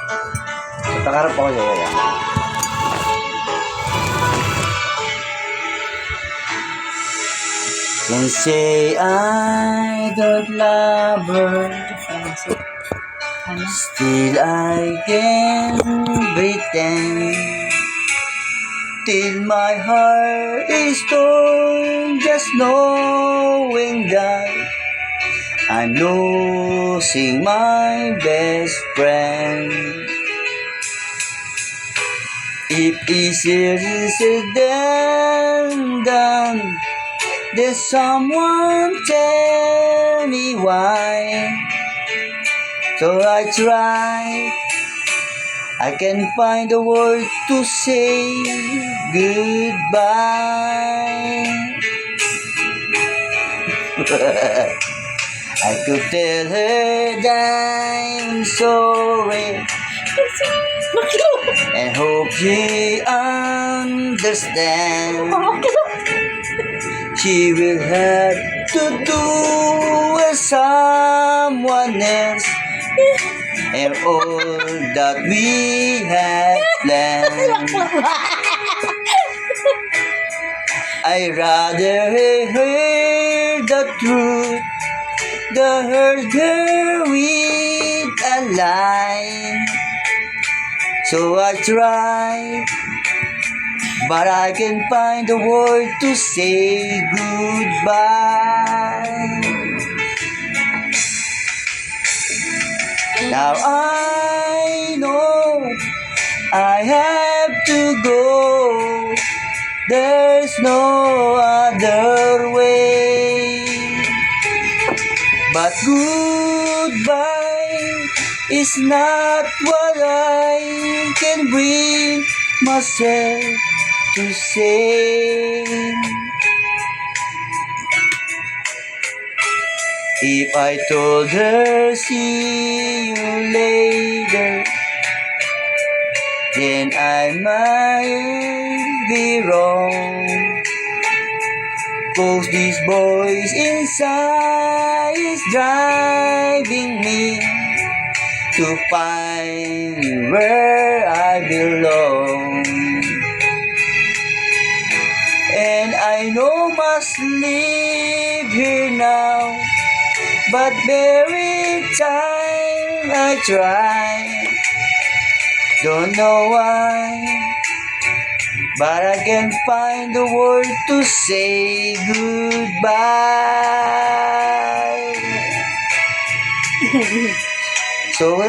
Nakaharap ako sa'yo. Yan. Can say I don't love her, still I can pretend, till my heart is torn, just knowing that I'm losing my best friend. If easier said than done, did someone tell me why? So I try, I can find a word to say goodbye. I could tell her that I'm sorry and hope she understands. She will have to do with someone else, and all that we have planned. I'd rather hear the truth than hurt her with a lie. So I try, but I can find a word to say goodbye. Now I know I have to go. There's no other way. But goodbye is not what I can bring myself to say. If I told her see you later, then I might be wrong. 'Cause these boys inside is driving me to find where I belong. And I know must leave here now, but every time I try, don't know why, but I can't find the word to say goodbye. So